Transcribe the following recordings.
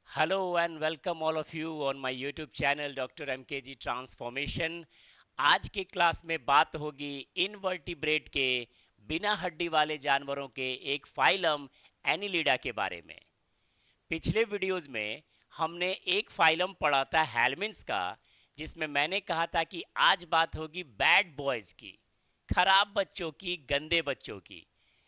Hello and welcome all of you on my YouTube channel doctor MKG transformation. आज के class में बात होगी इनवर्टिब्रेट के बिना हड्डी वाले जानवरों के एक फाइलम एनिलिडा के बारे में। पिछले वीडियोस में हमने एक फाइलम पढ़ा था हेलमिन्स का, जिसमें मैंने कहा था कि आज बात होगी बैड बॉयज़ की, खराब बच्चों की, गंदे बच्चों की।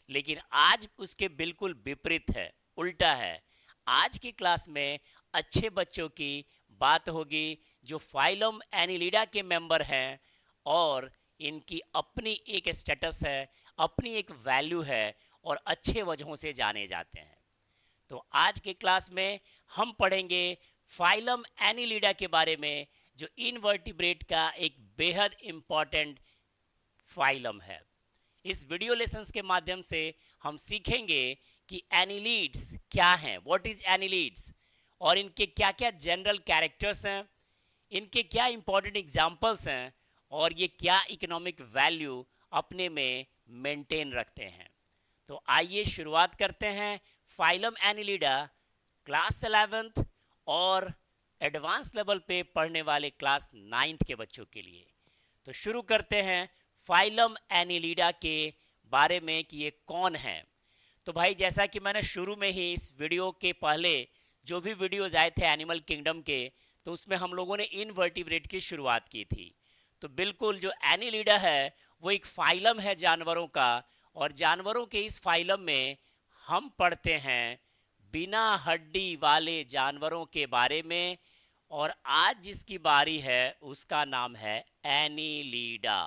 लेकिन आज उसके बिल्कुल विपरीत है, उल्टा है। आज की क्लास में अच्छे बच्चों की बात होगी जो फाइलम एनिलिडा के मेंबर हैं और इनकी अपनी एक स्टेटस है, अपनी एक वैल्यू है और अच्छे वजहों से जाने जाते हैं। तो आज के क्लास में हम पढ़ेंगे फाइलम एनिलिडा के बारे में, जो इनवर्टिब्रेट का एक बेहद इंपॉर्टेंट फाइलम है। इस वीडियो लेसन्स के माध्यम से हम सीखेंगे कि एनिलीड्स क्या हैं, व्हाट इज एनिलीड्स, और इनके क्या क्या जनरल कैरेक्टर्स हैं, इनके क्या इंपॉर्टेंट एग्जाम्पल्स हैं और ये क्या इकोनॉमिक वैल्यू अपने में मेंटेन रखते हैं। तो आइए शुरुआत करते हैं फाइलम एनिलिडा क्लास 11th और एडवांस लेवल पे पढ़ने वाले क्लास 9th के बच्चों के लिए। तो शुरू करते हैं फाइलम एनिलिडा के बारे में कि ये कौन है। तो भाई, जैसा कि मैंने शुरू में ही इस वीडियो के पहले जो भी वीडियोज आए थे एनिमल किंगडम के, तो उसमें हम लोगों ने इनवर्टिब्रेट की शुरुआत की थी। तो बिल्कुल जो एनिलिडा है वो एक फाइलम है जानवरों का, और जानवरों के इस फाइलम में हम पढ़ते हैं बिना हड्डी वाले जानवरों के बारे में। और आज जिसकी बारी है उसका नाम है एनिलिडा।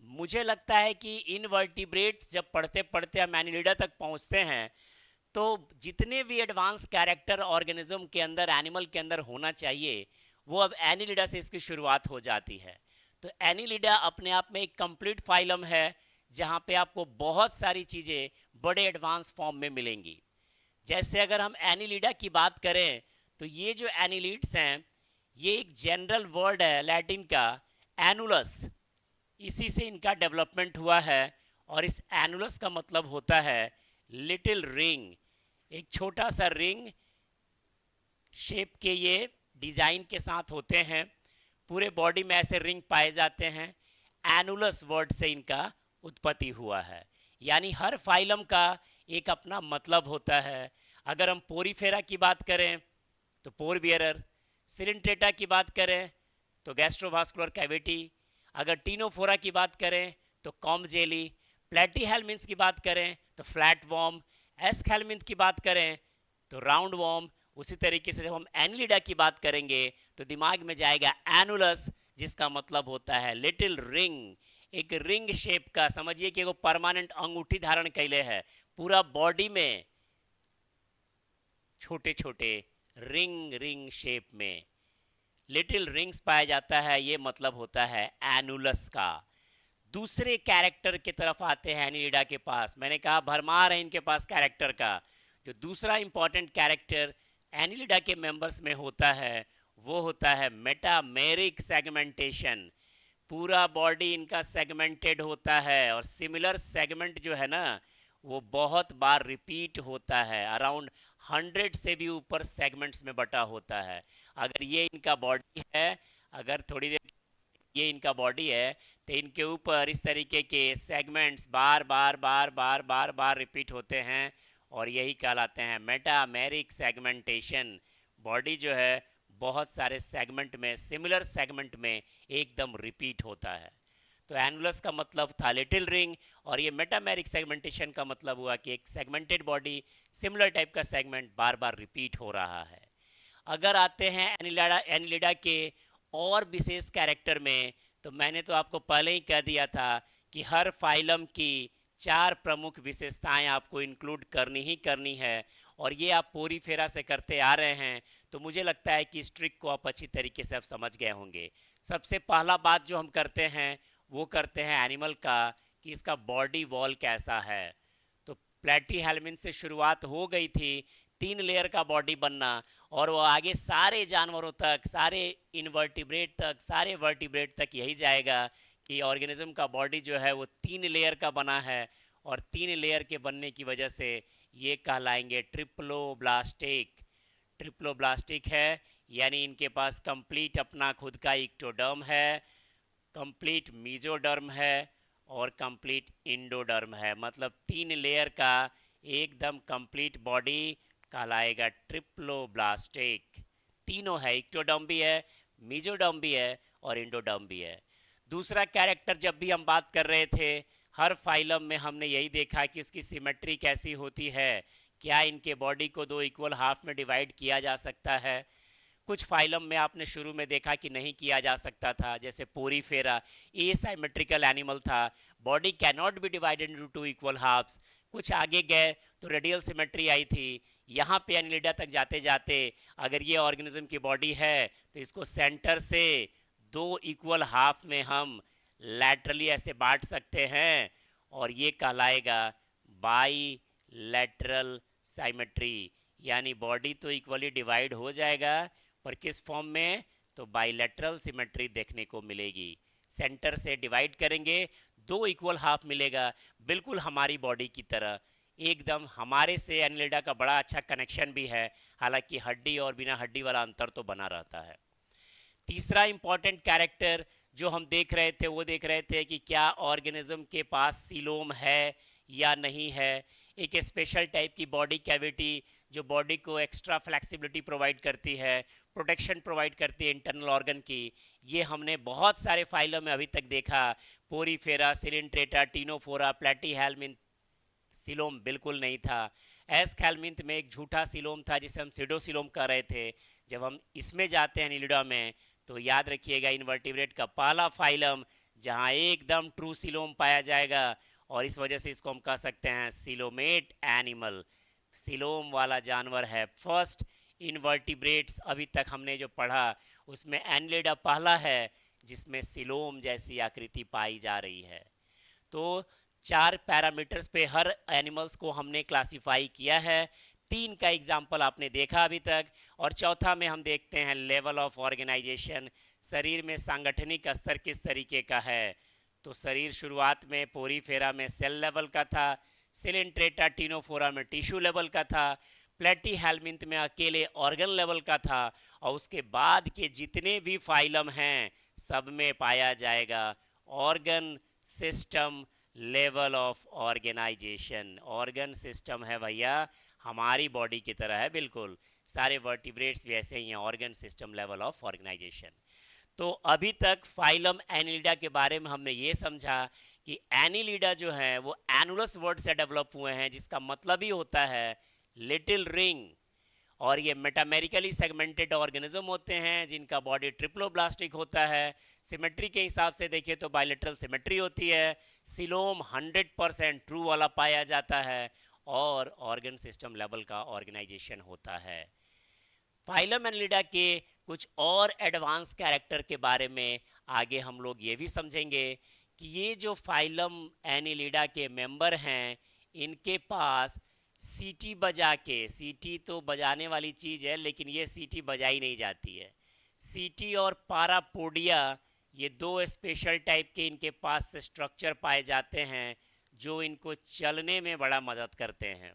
मुझे लगता है कि इनवर्टिब्रेट्स जब पढ़ते पढ़ते हम एनिलिडा तक पहुंचते हैं, तो जितने भी एडवांस कैरेक्टर ऑर्गेनिज्म के अंदर, एनिमल के अंदर होना चाहिए, वो अब एनिलिडा से इसकी शुरुआत हो जाती है। तो एनिलिडा अपने आप में एक कंप्लीट फाइलम है, जहाँ पे आपको बहुत सारी चीज़ें बड़े एडवांस फॉर्म में मिलेंगी। जैसे अगर हम एनिलिडा की बात करें, तो ये जो एनिलिड्स हैं, ये एक जनरल वर्ड है लैटिन का एनुलस, इसी से इनका डेवलपमेंट हुआ है। और इस एनुलस का मतलब होता है लिटिल रिंग, एक छोटा सा रिंग शेप के ये डिज़ाइन के साथ होते हैं। पूरे बॉडी में ऐसे रिंग पाए जाते हैं। एनुलस वर्ड से इनका उत्पत्ति हुआ है। यानी हर फाइलम का एक अपना मतलब होता है। अगर हम पोरीफेरा की बात करें तो पोर बियरर, सिलिंट्रेटा की बात करें तो गैस्ट्रोवास्कुलर कैविटी, अगर टीनोफोरा की बात करें तो कॉम जेली, प्लेटीहेलमिन्स की बात करें तो फ्लैट वॉर्म, एस्कहेलमिन्थ की बात करें तो राउंड वॉर्म। उसी तरीके से जब हम एनिलिडा की बात करेंगे तो दिमाग में जाएगा एनुलस, जिसका मतलब होता है लिटिल रिंग, एक रिंग शेप का। समझिए कि वो परमानेंट अंगूठी धारण कैले है, पूरा बॉडी में छोटे छोटे रिंग रिंग शेप में लिटिल रिंग्स पाया जाता है। ये मतलब होता है एनुलस का। दूसरे कैरेक्टर की तरफ आते हैं एनिलिडा के पास। मैंने कहा भरमार है इनके पास कैरेक्टर का। जो दूसरा इंपॉर्टेंट कैरेक्टर एनिलिडा के मेंबर्स में होता है वो होता है मेटामेरिक सेगमेंटेशन। पूरा बॉडी इनका सेगमेंटेड होता है, और सिमिलर सेगमेंट जो है ना, वो बहुत बार रिपीट होता है। अराउंड 100 से भी ऊपर सेगमेंट्स में बटा होता है। अगर ये इनका बॉडी है, अगर थोड़ी देर ये इनका बॉडी है, तो इनके ऊपर इस तरीके के सेगमेंट्स बार बार बार बार बार बार रिपीट होते हैं, और यही कहलाते हैं मेटामेरिक सेगमेंटेशन। बॉडी जो है बहुत सारे सेगमेंट में, सिमिलर सेगमेंट में एकदम रिपीट होता है। तो एनुलस का मतलब था लिटिल रिंग, और ये मेटामेरिक सेगमेंटेशन का मतलब हुआ कि एक सेगमेंटेड बॉडी, सिमिलर टाइप का सेगमेंट बार बार रिपीट हो रहा है। अगर आते हैं एनिलिडा के और विशेष कैरेक्टर में, तो मैंने तो आपको पहले ही कह दिया था कि हर फाइलम की 4 प्रमुख विशेषताएं आपको इंक्लूड करनी ही करनी है, और ये आप पोरीफेरा से करते आ रहे हैं। तो मुझे लगता है कि इस ट्रिक को आप अच्छी तरीके से आप समझ गए होंगे। सबसे पहला बात जो हम करते हैं वो करते हैं एनिमल का, कि इसका बॉडी वॉल कैसा है। तो प्लेटीहेलमिन से शुरुआत हो गई थी 3 लेयर का बॉडी बनना, और वो आगे सारे जानवरों तक, सारे इनवर्टिब्रेट तक, सारे वर्टिब्रेट तक यही जाएगा कि ऑर्गेनिज्म का बॉडी जो है वो 3 लेयर का बना है। और 3 लेयर के बनने की वजह से ये कहलाएंगे ट्रिप्लोब्लास्टिक। ट्रिप्लोब्लास्टिक है, यानी इनके पास कंप्लीट अपना खुद का इक्टोडर्म है, कंप्लीट मीजोडर्म है और कंप्लीट इंडोडर्म है। मतलब 3 लेयर का एकदम कंप्लीट बॉडी कहलाएगा ट्रिप्लोब्लास्टिक। तीनों है, इक्टोडर्म भी है, मीजोडर्म भी है और इंडोडर्म भी है। दूसरा कैरेक्टर, जब भी हम बात कर रहे थे, हर फाइलम में हमने यही देखा कि इसकी सिमेट्री कैसी होती है, क्या इनके बॉडी को 2 इक्वल हाफ में डिवाइड किया जा सकता है। कुछ फाइलम में आपने शुरू में देखा कि नहीं किया जा सकता था, जैसे पोरीफेरा एसाइमेट्रिकल एनिमल था, बॉडी कैन नॉट बी डिवाइडेड इनटू 2 इक्वल हाफ्स। कुछ आगे गए तो रेडियल सिमेट्री आई थी। यहाँ पे एनिलिडा तक जाते जाते अगर ये ऑर्गेनिज्म की बॉडी है तो इसको सेंटर से 2 इक्वल हाफ में हम लैटरली ऐसे बांट सकते हैं और ये कहलाएगा बाई लैटरल साइमेट्री। यानी बॉडी तो इक्वली डिवाइड हो जाएगा, पर किस फॉर्म में, तो बाइलेटरल सिमेट्री देखने को मिलेगी। सेंटर से डिवाइड करेंगे 2 इक्वल हाफ मिलेगा, बिल्कुल हमारी बॉडी की तरह एकदम। हमारे से एनिलिडा का बड़ा अच्छा कनेक्शन भी है, हालांकि हड्डी और बिना हड्डी वाला अंतर तो बना रहता है। तीसरा इंपॉर्टेंट कैरेक्टर जो हम देख रहे थे, वो देख रहे थे कि क्या ऑर्गेनिज्म के पास सीलोम है या नहीं है। एक स्पेशल टाइप की बॉडी कैविटी जो बॉडी को एक्स्ट्रा फ्लेक्सिबिलिटी प्रोवाइड करती है, प्रोटेक्शन प्रोवाइड करती है इंटरनल ऑर्गन की। ये हमने बहुत सारे फाइलों में अभी तक देखा, पोरीफेरा, सिलिंट्रेटा, टीनोफोरा, प्लेटीहेल्मिन्थ। सिलोम बिल्कुल नहीं था। एस्केल्मिन्थ में एक झूठा सिलोम था जिसे हम सिडोसिलोम कह रहे थे। जब हम इसमें जाते हैं एनिलिडा में, तो याद रखिएगा इनवर्टिब्रेट का पहला फाइलम जहाँ एकदम ट्रू सिलोम पाया जाएगा, और इस वजह से इसको हम कह सकते हैं सिलोमेट एनिमल। सिलोम वाला जानवर है फर्स्ट इनवर्टिब्रेट्स अभी तक हमने जो पढ़ा उसमें एनिलिडा पहला है जिसमें सिलोम जैसी आकृति पाई जा रही है। तो 4 पैरामीटर्स पे हर एनिमल्स को हमने क्लासिफाई किया है। 3 का एग्जाम्पल आपने देखा अभी तक, और चौथा में हम देखते हैं लेवल ऑफ ऑर्गेनाइजेशन, शरीर में सांगठनिक स्तर किस तरीके का है। तो शरीर शुरुआत में पोरीफेरा में सेल लेवल का था, सिलिंट्रेटा टीनोफोरा में टिश्यू लेवल का था, प्लेटीहेल्मिन्थ में अकेले ऑर्गन लेवल का था, और उसके बाद के जितने भी फाइलम हैं सब में पाया जाएगा organ system level of organisation. Organ system है भैया, हमारी बॉडी की तरह है बिल्कुल, सारे वर्टिब्रेट्स भी ऐसे ही हैं, organ system level of organisation. तो अभी तक फाइलम एनिलिडा के बारे में हमने ये समझा कि एनिलिडा जो है वो एनुलस वर्ड से डेवलप हुए हैं, जिसका मतलब ही होता है लिटिल रिंग, और ये मेटामेरिकली सेगमेंटेड ऑर्गेनिज्म होते हैं जिनका बॉडी ट्रिप्लोब्लास्टिक होता है। सिमेट्री के हिसाब से देखिए तो बाइलेटरल सिमेट्री होती है, सिलोम 100% ट्रू वाला पाया जाता है, और ऑर्गन सिस्टम लेवल का ऑर्गेनाइजेशन होता है। फाइलम एनिलिडा के कुछ और एडवांस कैरेक्टर के बारे में आगे हम लोग ये भी समझेंगे कि ये जो फाइलम एनिलिडा के मेंबर हैं इनके पास सीटी बजा के, सीटी तो बजाने वाली चीज़ है लेकिन ये सीटी बजाई नहीं जाती है। सीटी और पारापोडिया ये 2 स्पेशल टाइप के इनके पास स्ट्रक्चर पाए जाते हैं जो इनको चलने में बड़ा मदद करते हैं,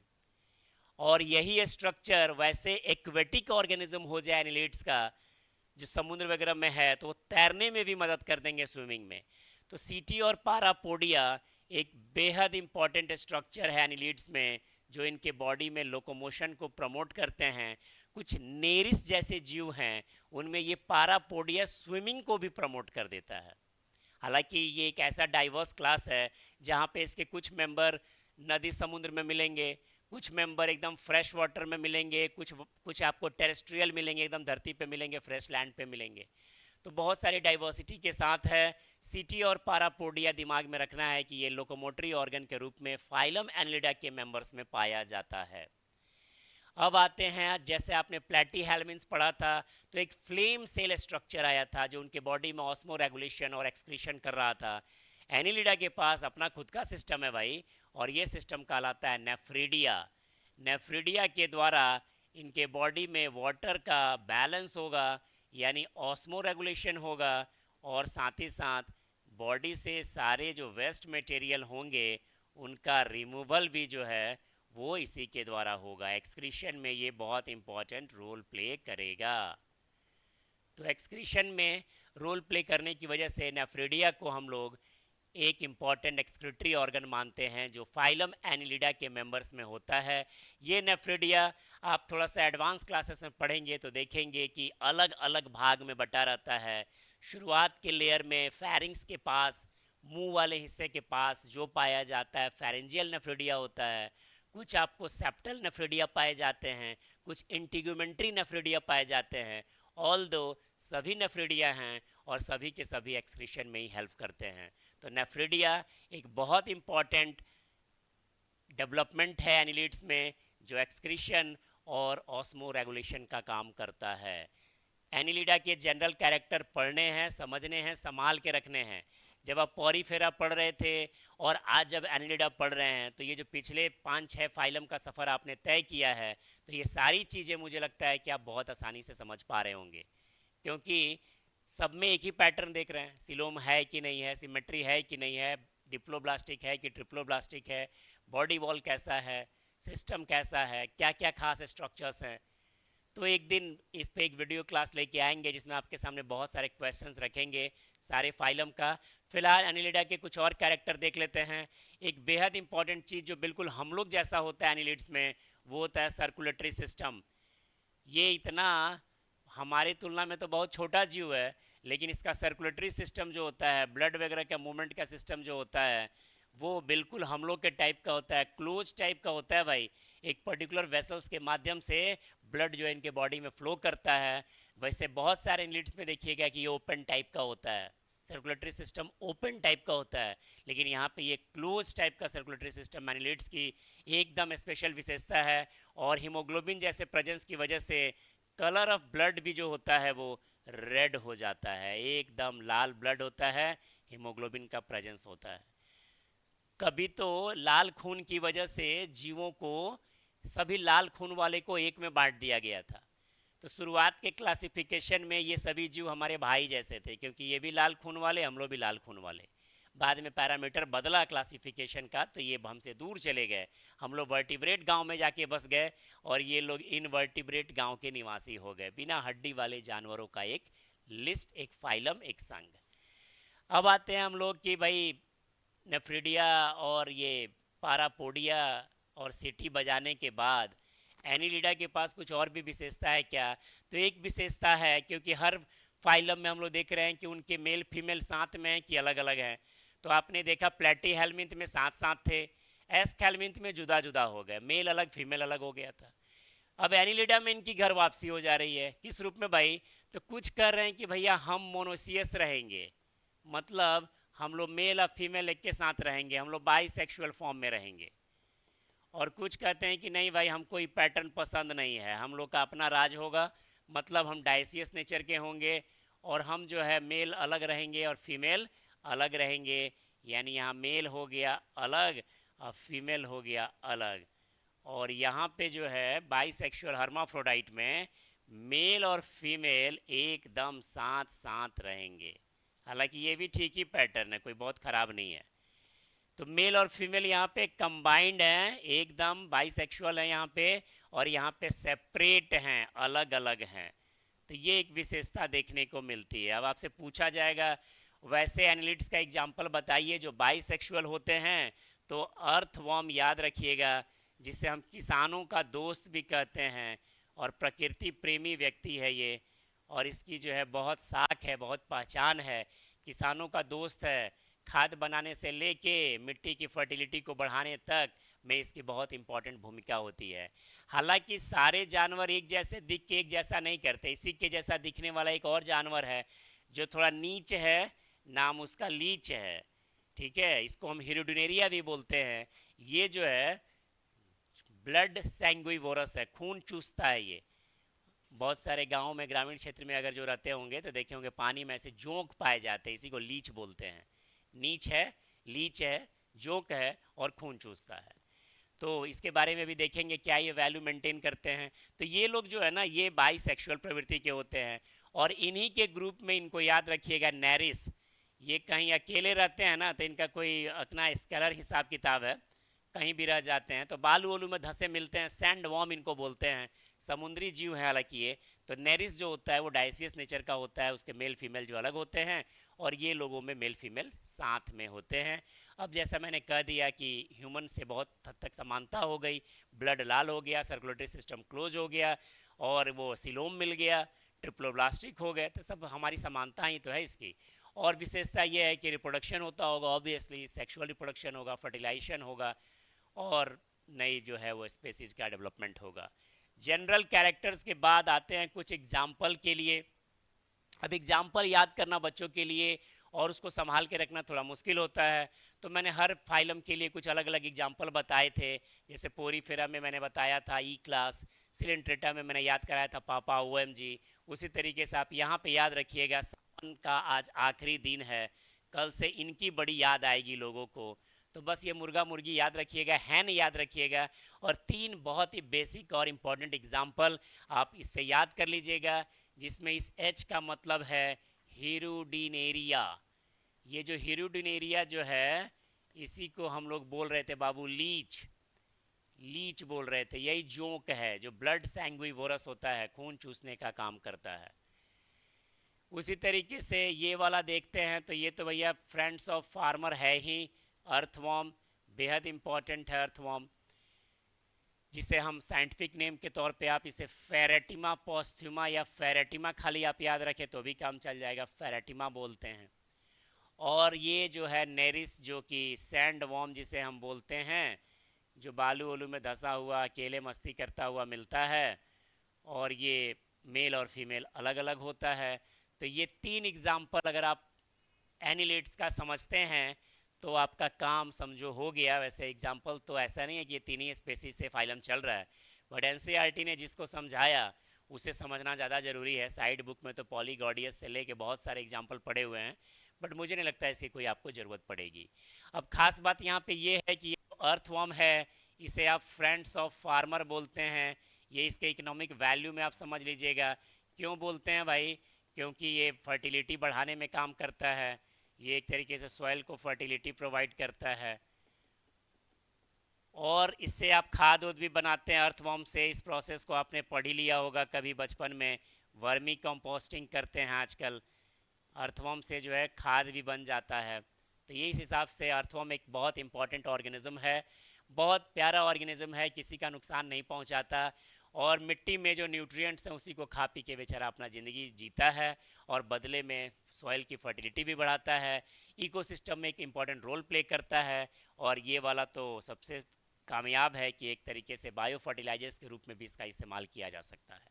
और यही स्ट्रक्चर वैसे एक्वेटिक ऑर्गेनिज्म हो जाए एनिलिड्स का जो समुद्र वगैरह में है तो वो तैरने में भी मदद कर देंगे, स्विमिंग में। तो सीटी और पारापोडिया एक बेहद इंपॉर्टेंट स्ट्रक्चर है एनिलिड्स में जो इनके बॉडी में लोकोमोशन को प्रमोट करते हैं। कुछ नेरिस जैसे जीव हैं उनमें ये पारापोडिया स्विमिंग को भी प्रमोट कर देता है। हालांकि ये एक ऐसा डाइवर्स क्लास है जहाँ पे इसके कुछ मेंबर नदी समुद्र में मिलेंगे, कुछ मेंबर एकदम फ्रेश वाटर में मिलेंगे, कुछ आपको टेरेस्ट्रियल मिलेंगे, एकदम धरती पे मिलेंगे, फ्रेश लैंड पे मिलेंगे। तो बहुत सारी डाइवर्सिटी के साथ है। सीटी और पारापोडिया दिमाग में रखना है कि ये लोकोमोटरी ऑर्गन के रूप में फाइलम एनिलिडा के मेंबर्स में पाया जाता है। अब आते हैं, जैसे आपने प्लेटीहेल्मिन्थ पढ़ा था तो एक फ्लेम सेल स्ट्रक्चर आया था जो उनके बॉडी में ऑस्मो रेगुलेशन और एक्सक्रीशन कर रहा था। एनिलिडा के पास अपना खुद का सिस्टम है भाई, और ये सिस्टम कहलाता है नेफ्रिडिया। नेफ्रिडिया के द्वारा इनके बॉडी में वाटर का बैलेंस होगा, यानी ऑस्मो रेगुलेशन होगा, और साथ ही साथ बॉडी से सारे जो वेस्ट मटेरियल होंगे उनका रिमूवल भी जो है वो इसी के द्वारा होगा। एक्सक्रीशन में ये बहुत इंपॉर्टेंट रोल प्ले करेगा। तो एक्सक्रीशन में रोल प्ले करने की वजह से नेफ्रिडिया को हम लोग एक इम्पॉर्टेंट एक्सक्रीटरी ऑर्गन मानते हैं जो फाइलम एनिलिडा के मेंबर्स में होता है। ये नेफ्रिडिया आप थोड़ा सा एडवांस क्लासेस में पढ़ेंगे तो देखेंगे कि अलग अलग भाग में बटा रहता है। शुरुआत के लेयर में फेरिंग्स के पास, मुंह वाले हिस्से के पास जो पाया जाता है फेरेंजियल नेफ्रिडिया होता है। कुछ आपको सेप्टल नेफ्रिडिया पाए जाते हैं, कुछ इंटीग्यूमेंट्री नेफ्रिडिया पाए जाते हैं। ऑल दो सभी नेफ्रिडिया हैं और सभी के सभी एक्सक्रीशन में ही हेल्प करते हैं। तो नेफ्रिडिया एक बहुत इम्पॉर्टेंट डेवलपमेंट है एनिलिड्स में जो एक्सक्रीशन और ऑस्मो रेगुलेशन का काम करता है। एनिलिडा के जनरल कैरेक्टर पढ़ने हैं, समझने हैं, संभाल के रखने हैं। जब आप पॉरीफेरा पढ़ रहे थे और आज जब एनिलिडा पढ़ रहे हैं तो ये जो पिछले 5-6 फाइलम का सफ़र आपने तय किया है तो ये सारी चीज़ें मुझे लगता है कि आप बहुत आसानी से समझ पा रहे होंगे, क्योंकि सब में एक ही पैटर्न देख रहे हैं। सिलोम है कि नहीं है, सिमेट्री है कि नहीं है, डिप्लोब्लास्टिक है कि ट्रिप्लोब्लास्टिक है, बॉडी वॉल कैसा है, सिस्टम कैसा है, क्या क्या खास स्ट्रक्चर्स हैं। तो एक दिन इस पे एक वीडियो क्लास लेके आएंगे जिसमें आपके सामने बहुत सारे क्वेश्चंस रखेंगे सारे फाइलम का। फिलहाल एनिलिडा के कुछ और कैरेक्टर देख लेते हैं। एक बेहद इंपॉर्टेंट चीज़ जो बिल्कुल हम लोग जैसा होता है एनिलिड्स में, वो होता है सर्कुलेटरी सिस्टम। ये इतना हमारी तुलना में तो बहुत छोटा जीव है, लेकिन इसका सर्कुलेटरी सिस्टम जो होता है, ब्लड वगैरह का मूवमेंट का सिस्टम जो होता है, वो बिल्कुल हम लोग के टाइप का होता है, क्लोज टाइप का होता है भाई। एक पर्टिकुलर वेसल्स के माध्यम से ब्लड जो है इनके बॉडी में फ्लो करता है। वैसे बहुत सारे एनिलिड्स में देखिएगा कि ये ओपन टाइप का होता है, सर्कुलेटरी सिस्टम ओपन टाइप का होता है, लेकिन यहाँ पे ये क्लोज टाइप का सर्कुलेटरी सिस्टम एनिलिड्स की एकदम स्पेशल विशेषता है। और हीमोग्लोबिन जैसे प्रेजेंस की वजह से कलर ऑफ ब्लड भी जो होता है वो रेड हो जाता है, एकदम लाल ब्लड होता है, हीमोग्लोबिन का प्रेजेंस होता है। कभी तो लाल खून की वजह से जीवों को, सभी लाल खून वाले को एक में बांट दिया गया था। तो शुरुआत के क्लासिफिकेशन में ये सभी जीव हमारे भाई जैसे थे, क्योंकि ये भी लाल खून वाले, हम लोग भी लाल खून वाले। बाद में पैरामीटर बदला क्लासिफिकेशन का, तो ये हमसे दूर चले गए, हम लोग वर्टिब्रेट गांव में जाके बस गए और ये लोग इनवर्टिब्रेट गांव के निवासी हो गए। बिना हड्डी वाले जानवरों का एक लिस्ट, एक फाइलम, एक संघ। अब आते हैं हम लोग कि भाई नेफ्रिडिया और ये पारापोडिया और सीटी बजाने के बाद एनिलिडा के पास कुछ और भी विशेषता है क्या? तो एक विशेषता है, क्योंकि हर फाइलम में हम लोग देख रहे हैं कि उनके मेल फीमेल साथ में हैं कि अलग अलग हैं। तो आपने देखा प्लेटी हेलमिंथ में साथ साथ थे, एस हेलमिंथ में जुदा जुदा हो गए, मेल अलग फीमेल अलग हो गया था। अब एनिलिडा में इनकी घर वापसी हो जा रही है, किस रूप में भाई? तो कुछ कर रहे हैं कि भैया हम मोनोसियस रहेंगे, मतलब हम लोग मेल और फीमेल एक के साथ रहेंगे, हम लोग बाई सेक्शुअल फॉर्म में रहेंगे। और कुछ कहते हैं कि नहीं भाई हमको ये पैटर्न पसंद नहीं है, हम लोग का अपना राज होगा, मतलब हम डायसियस नेचर के होंगे और हम जो है मेल अलग रहेंगे और फीमेल अलग रहेंगे। यानी यहाँ मेल हो गया अलग और फीमेल हो गया अलग। और यहाँ पे जो है बाईसेक्सुअल हर्माफ्रोडाइट में मेल और फीमेल एकदम साथ साथ रहेंगे। हालांकि ये भी ठीक ही पैटर्न है, कोई बहुत ख़राब नहीं है। तो मेल और फीमेल यहाँ पे कंबाइंड हैं, एकदम बाईसेक्सुअल है यहाँ पे, और यहाँ पे सेपरेट हैं, अलग अलग हैं। तो ये एक विशेषता देखने को मिलती है। अब आपसे पूछा जाएगा वैसे एनिलिड्स का एग्जाम्पल बताइए जो बाईसेक्सुअल होते हैं, तो अर्थवॉर्म याद रखिएगा, जिसे हम किसानों का दोस्त भी कहते हैं और प्रकृति प्रेमी व्यक्ति है ये, और इसकी जो है बहुत साख है, बहुत पहचान है, किसानों का दोस्त है। खाद बनाने से लेके मिट्टी की फर्टिलिटी को बढ़ाने तक में इसकी बहुत इंपॉर्टेंट भूमिका होती है। हालांकि सारे जानवर एक जैसे दिख के एक जैसा नहीं करते, इसी के जैसा दिखने वाला एक और जानवर है जो थोड़ा नीच है, नाम उसका लीच है, ठीक है, इसको हम हिरोडिनेरिया भी बोलते हैं। ये जो है ब्लड सैंगुइवोरस है, खून चूसता है ये। बहुत सारे गाँव में, ग्रामीण क्षेत्र में अगर जो रहते होंगे तो देखे होंगे पानी में ऐसे जोंक पाए जाते हैं, इसी को लीच बोलते हैं। नीच है, लीच है, जोंक है और खून चूसता है। तो इसके बारे में भी देखेंगे क्या ये वैल्यू मेंटेन करते हैं। तो ये लोग जो है ना, ये बाईसेक्सुअल प्रवृत्ति के होते हैं। और इन्हीं के ग्रुप में इनको याद रखिएगा नेरिस, ये कहीं अकेले रहते हैं ना तो इनका कोई अपना स्केलर हिसाब किताब है, कहीं भी रह जाते हैं तो बालू वालू में धंसे मिलते हैं, सैंड वॉर्म इनको बोलते हैं, समुद्री जीव हैं हालांकि ये। तो नेरिस जो होता है वो डाइसियस नेचर का होता है, उसके मेल फीमेल जो अलग होते हैं, और ये लोगों में मेल फीमेल साथ में होते हैं। अब जैसा मैंने कह दिया कि ह्यूमन से बहुत हद तक समानता हो गई, ब्लड लाल हो गया, सर्कुलेटरी सिस्टम क्लोज हो गया, और वो सिलोम मिल गया, ट्रिप्लोब्लास्टिक हो गए, तो सब हमारी समानता ही तो है इसकी। और विशेषता ये है कि रिप्रोडक्शन होता होगा, ऑब्वियसली सेक्सुअल रिप्रोडक्शन होगा, फर्टिलाइजेशन होगा, और नई जो है वो स्पेसीज का डेवलपमेंट होगा। जनरल कैरेक्टर्स के बाद आते हैं कुछ एग्जाम्पल के लिए। अब एग्जाम्पल याद करना बच्चों के लिए और उसको संभाल के रखना थोड़ा मुश्किल होता है, तो मैंने हर फाइलम के लिए कुछ अलग अलग एग्जाम्पल बताए थे। जैसे पोरीफेरा में मैंने बताया था ई क्लास, सिलेंट्रेटा में मैंने याद कराया था पापा OMG। उसी तरीके से आप यहाँ पे याद रखिएगा, सावन का आज आखिरी दिन है, कल से इनकी बड़ी याद आएगी लोगों को, तो बस ये मुर्गा मुर्गी याद रखिएगा, हैन याद रखिएगा, और तीन बहुत ही बेसिक और इम्पॉर्टेंट एग्जाम्पल आप इससे याद कर लीजिएगा, जिसमें इस H का मतलब है हीरुडिनेरिया। ये जो हीरुडिनेरिया जो है, इसी को हम लोग बोल रहे थे बाबू लीच, लीच बोल रहे थे। यही जोंक है जो ब्लड सैंग्विवोरस होता है, खून चूसने का काम करता है। उसी तरीके से ये वाला देखते हैं, तो ये तो भैया फ्रेंड्स ऑफ फार्मर है ही, अर्थवॉर्म, बेहद इम्पॉर्टेंट है अर्थवॉर्म, जिसे हम साइंटिफिक नेम के तौर पे आप इसे फेरेटिमा पोस्थ्यूमा या फेरेटिमा खाली आप याद रखें तो भी काम चल जाएगा, फेरेटिमा बोलते हैं। और ये जो है नेरिस, जो कि सैंड वॉर्म जिसे हम बोलते हैं, जो बालू वालू में धंसा हुआ अकेले मस्ती करता हुआ मिलता है, और ये मेल और फीमेल अलग अलग होता है। तो ये तीन एग्जाम्पल अगर आप एनिलेट्स का समझते हैं तो आपका काम समझो हो गया। वैसे एग्जाम्पल तो ऐसा नहीं है कि ये तीन ही स्पेसीज से फाइलम चल रहा है, बट एनसीईआरटी ने जिसको समझाया उसे समझना ज़्यादा ज़रूरी है। साइड बुक में तो पॉलीगॉडियस से लेके बहुत सारे एग्जाम्पल पड़े हुए हैं, बट मुझे नहीं लगता इसकी कोई आपको ज़रूरत पड़ेगी। अब खास बात यहाँ पे ये है कि ये अर्थवॉर्म है, इसे आप फ्रेंड्स ऑफ फार्मर बोलते हैं। ये इसके इकोनॉमिक वैल्यू में आप समझ लीजिएगा क्यों बोलते हैं भाई, क्योंकि ये फर्टिलिटी बढ़ाने में काम करता है, ये एक तरीके से सॉइल को फर्टिलिटी प्रोवाइड करता है, और इससे आप खाद उद भी बनाते हैं अर्थवॉर्म से। इस प्रोसेस को आपने पढ़ ही लिया होगा कभी बचपन में, वर्मी कंपोस्टिंग करते हैं आजकल, अर्थवॉर्म से जो है खाद भी बन जाता है। तो ये इस हिसाब से अर्थवॉर्म एक बहुत इंपॉर्टेंट ऑर्गेनिज्म है, बहुत प्यारा ऑर्गेनिज्म है, किसी का नुकसान नहीं पहुंचाता, और मिट्टी में जो न्यूट्रिएंट्स हैं उसी को खा पी के बेचारा अपना ज़िंदगी जीता है, और बदले में सॉइल की फर्टिलिटी भी बढ़ाता है, इकोसिस्टम में एक इम्पॉर्टेंट रोल प्ले करता है। और ये वाला तो सबसे कामयाब है कि एक तरीके से बायो फर्टिलाइजर्स के रूप में भी इसका इस्तेमाल किया जा सकता है।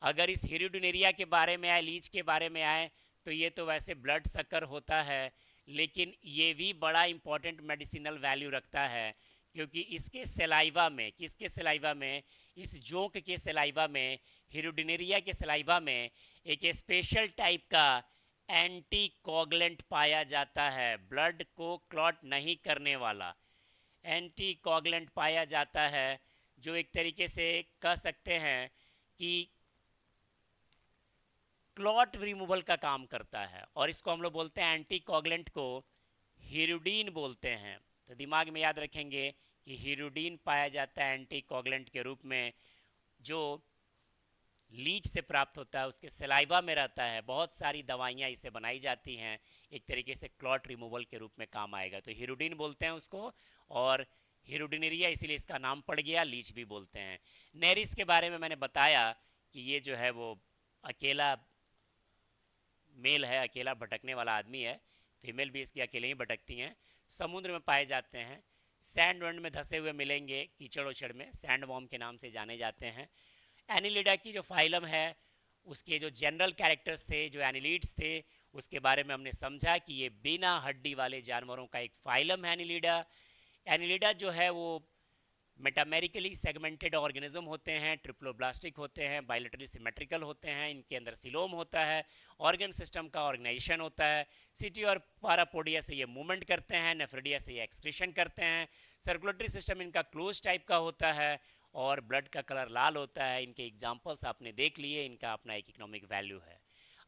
अगर इस हीरुडिनेरिया के बारे में आए, लीच के बारे में आए, तो ये तो वैसे ब्लड सकर होता है, लेकिन ये भी बड़ा इंपॉर्टेंट मेडिसिनल वैल्यू रखता है, क्योंकि इसके सलाइवा में, किसके सलाइवा में, इस जोंक के सलाइवा में, हीरुडिनेरिया के सलाइवा में एक स्पेशल टाइप का एंटी कोगलेंट पाया जाता है, ब्लड को क्लॉट नहीं करने वाला एंटी कोगलेंट पाया जाता है, जो एक तरीके से कह सकते हैं कि क्लॉट रिमूवल का काम करता है, और इसको हम लोग बोलते हैं एंटी कोगलेंट को हीरुडीन बोलते हैं। तो दिमाग में याद रखेंगे कि हीरुडीन पाया जाता है एंटी कोगलेंट के रूप में, जो लीच से प्राप्त होता है, उसके सलाइवा में रहता है। बहुत सारी दवाइयाँ इससे बनाई जाती हैं, एक तरीके से क्लॉट रिमूवल के रूप में काम आएगा, तो हीरुडीन बोलते हैं उसको, और हीरुडिनेरिया इसीलिए इसका नाम पड़ गया, लीच भी बोलते हैं। नेरिस के बारे में मैंने बताया कि ये जो है वो अकेला मेल है, अकेला भटकने वाला आदमी है, फीमेल भी इसकी अकेले ही भटकती हैं, समुद्र में पाए जाते हैं, सैंड वैंड में धंसे हुए मिलेंगे, कीचड़ उचड़ में, सैंड वॉर्म के नाम से जाने जाते हैं। एनिलिडा की जो फाइलम है, उसके जो जनरल कैरेक्टर्स थे, जो एनिलीड्स थे, उसके बारे में हमने समझा कि ये बिना हड्डी वाले जानवरों का एक फाइलम है एनिलिडा। एनिलिडा जो है वो मेटामेरिकली सेगमेंटेड ऑर्गेनिज्म होते हैं, ट्रिप्लोब्लास्टिक होते हैं, बायलेटरली सिमेट्रिकल होते हैं, इनके अंदर सिलोम होता है, ऑर्गन सिस्टम का ऑर्गेनाइजेशन होता है, सिटी और पारापोडिया से ये मूवमेंट करते हैं, नेफ्रिडिया से ये एक्सक्रीशन करते हैं, सर्कुलेटरी सिस्टम इनका क्लोज टाइप का होता है, और ब्लड का कलर लाल होता है। इनके एग्जाम्पल्स आपने देख लिए, इनका अपना एक इकोनॉमिक वैल्यू है।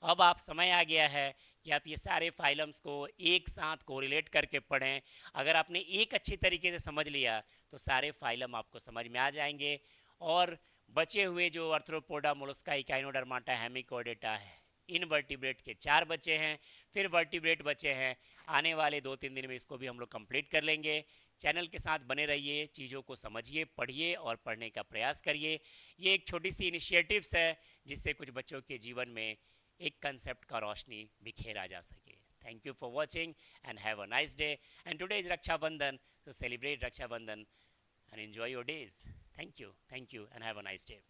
अब आप समय आ गया है कि आप ये सारे फाइलम्स को एक साथ कोरिलेट करके पढ़ें। अगर आपने एक अच्छी तरीके से समझ लिया तो सारे फाइलम आपको समझ में आ जाएंगे। और बचे हुए जो अर्थ्रोपोडा, मोलस्का, इकाइनोडर्माटा, हेमिकोडेटा है, इनवर्टिब्रेट के 4 बचे हैं, फिर वर्टिब्रेट बचे हैं। आने वाले 2-3 दिन में इसको भी हम लोग कंप्लीट कर लेंगे। चैनल के साथ बने रहिए, चीज़ों को समझिए, पढ़िए और पढ़ने का प्रयास करिए। ये एक छोटी सी इनिशिएटिव्स है जिससे कुछ बच्चों के जीवन में एक कंसेप्ट का रोशनी बिखेरा जा सके। Thank you for watching and have a nice day. And today is Raksha Bandhan, so celebrate Raksha Bandhan and enjoy your days. Thank you and have a nice day.